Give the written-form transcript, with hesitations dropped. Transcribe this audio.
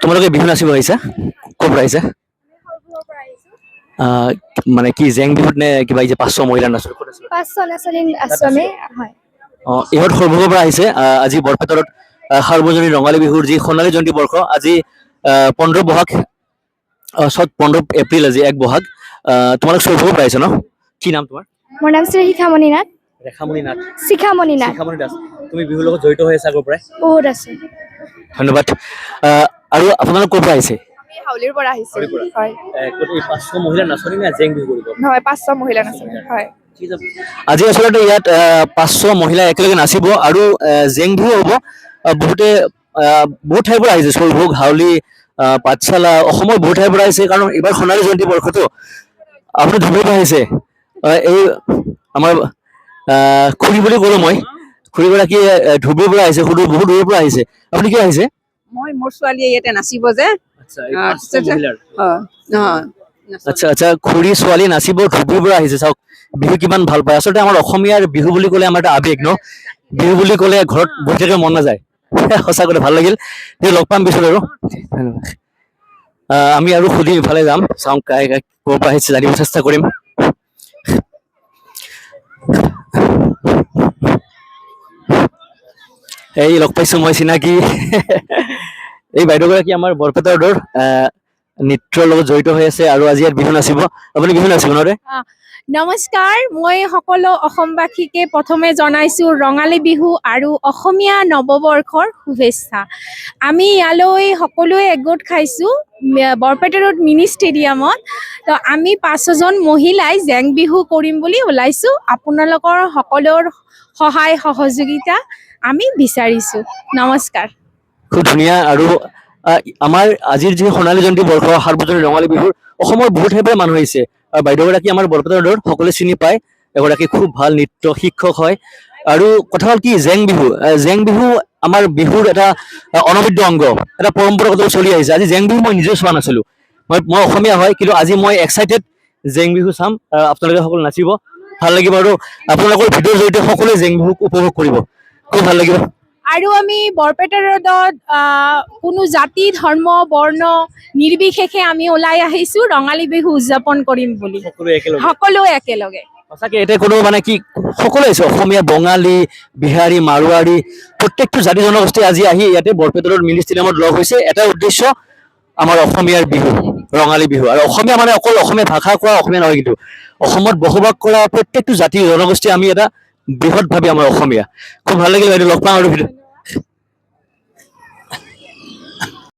তোমালোকে বিহু নাচিব আহিছা? ক'ৰ পৰা আহিছা? আহ, মানে কি জেং বিহুত নে কিবা এই যে 500 মহিলাৰ নাচৰ ক'ত আছিলা? পাঁচ চলাচলী আশ্ৰমে হয়। ইহঁত সৰভোগৰ পৰা আহিছে। আজি বৰপেটাত সাৰ্বজনীন ৰঙালী বিহুৰ যি সোণালী জয়ন্তী বৰ্ষ আজি 15 বহাগ 15 এপ্ৰিল আজি 1 বহাগ। তোমালোক সৰভোগৰ পৰা আহিছে ন? কি নাম তোমাৰ? মোৰ নাম শ্ৰী শিখামণি নাথ। ৰেখামণি নাথ। শিখামণি নাথ। শিখামণি দাস। তুমি বিহুৰ লগত জড়িত হৈ আছা আগৰ পৰাই? বহুত আছে। ধন্যবাদ। আৰু আপোনালোক ক'ৰ পৰা আহিছে? আমি হাউলিৰ পৰা আহিছো। হাউলিৰ পৰা? হয়। এই 500 মহিলাৰ নাচনি নে জেং বিহু কৰিব? নহয়, 500 মহিলা নাচনী। হয়। আজি আচলতে ইয়াত 500 মহিলা একেলগে নাচিব আৰু জেং বিহু হ'ব। বহুতে বহুত ঠাইৰ পৰা আহিছে, সৰভোগ, হাউলি, পাঠশালা, অসমৰ বহুত ঠাইৰ পৰা আহিছে কাৰণ এইবাৰ সোণালী জয়ন্তী বৰ্ষটো। আপুনি ধুবুৰীৰ পৰা আহিছে। এই আমাৰ খুৰী বুলি ক'লো মই, খুৰীগৰাকী ধুবুৰীৰ পৰা আহিছে, সুদূৰ বহুত দূৰৰ পৰা আহিছে। আপুনি কিয় আহিছে? মই মোৰ ছোৱালীয়ে ইয়াতে নাচিব যে। আচ্ছা আচ্ছা, খুৰী ছোৱালী নাচিব, ধুবুৰীৰ পৰা আহিছে। চাওক বিহু কিমান ভাল পায়। আচলতে আমাৰ অসমীয়াৰ বিহু বুলি ক'লে আমাৰ এটা আৱেগ ন। বিহু বুলি ক'লে ঘৰত বহি থাকিব মন নাযায়। সঁচা কথা ভাল লাগিল, লগ পাম পিছত আৰু। আমি আৰু সুধি ইফালে যাম, চাওঁ ক'ৰ পৰা আহিছে জানিব চেষ্টা কৰিম। এই লগ পাইছো মই চিনাকি। এই বাইদেউগৰাকী আমাৰ বৰপেটাৰ নৃত্যৰ লগত জড়িত হৈ আছে আৰু আজি ইয়াত বিহু নাচিব। আপুনি বিহু নাচিব ন? নমস্কাৰ, মই সকলো অসমবাসীকে প্ৰথমে জনাইছো ৰঙালী বিহু আৰু অসমীয়া নৱবৰ্ষৰ শুভেচ্ছা। আমি ইয়ালৈ সকলোৱে একগোট খাইছোঁ বৰপেটা ৰোড মিনি ষ্টেডিয়ামত। তো আমি 500জন মহিলাই জেং বিহু কৰিম বুলি ওলাইছোঁ। আপোনালোকৰ সকলোৰ সহায় সহযোগিতা আমি বিচাৰিছোঁ। নমস্কাৰ। খুব ধুনীয়া। আৰু আমাৰ আজিৰ যি সোণালী জয়ন্তী বৰ্ষ সাৰ্বজনীন ৰঙালী বিহুৰ অসমৰ বহুত ঠাইৰ পৰা মানুহ আহিছে। আৰু বাইদেউগৰাকী আমাৰ বৰপেটা ৰোডৰ সকলোৱে চিনি পায়, এগৰাকী খুব ভাল নৃত্য শিক্ষক হয়। আৰু কথা হ'ল কি, জেং বিহু আমাৰ বিহুৰ এটা অনবদ্য অংগ, এটা পৰম্পৰাগত চলি আহিছে। আজি জেং বিহু মই নিজে চোৱা নাছিলো। মই অসমীয়া হয়, কিন্তু আজি মই এক্সাইটেড জেং বিহু চাম। আপোনালোকে সকলো নাচিব, ভাল লাগিব। আৰু আপোনালোকৰ ভিডিঅ'ৰ জৰিয়তে সকলোৱে জেং বিহুক উপভোগ কৰিব, খুব ভাল লাগিব। আৰু আমি বৰপেটা ৰোডত কোনো জাতি ধৰ্ম বৰ্ণ নিৰ্বিশেষে আমি ওলাই আহিছোঁ ৰঙালী বিহু উদযাপন কৰিম বুলি, সকলো একেলগে। সঁচাকে এতিয়া কোনো মানে কি সকলো আহিছে, অসমীয়া, বঙালী, বিহাৰী, মাৰোৱাৰী, প্ৰত্যেকটো জাতি জনগোষ্ঠী আজি আহি ইয়াতে বৰপেটা ৰোড মিনি ষ্টেডিয়ামত লগ হৈছে। এটা উদ্দেশ্য, আমাৰ অসমীয়াৰ বিহু ৰঙালী বিহু। আৰু অসমীয়া মানে অকল অসমীয়া ভাষা কোৱা অসমীয়া নহয়, কিন্তু অসমত বসবাস কৰা প্ৰত্যেকটো জাতি জনগোষ্ঠী আমি এটা বৃহৎ ভাৱে আমাৰ অসমীয়া। খুব ভাল লাগিল বাইদেউ, লগ পাম আৰু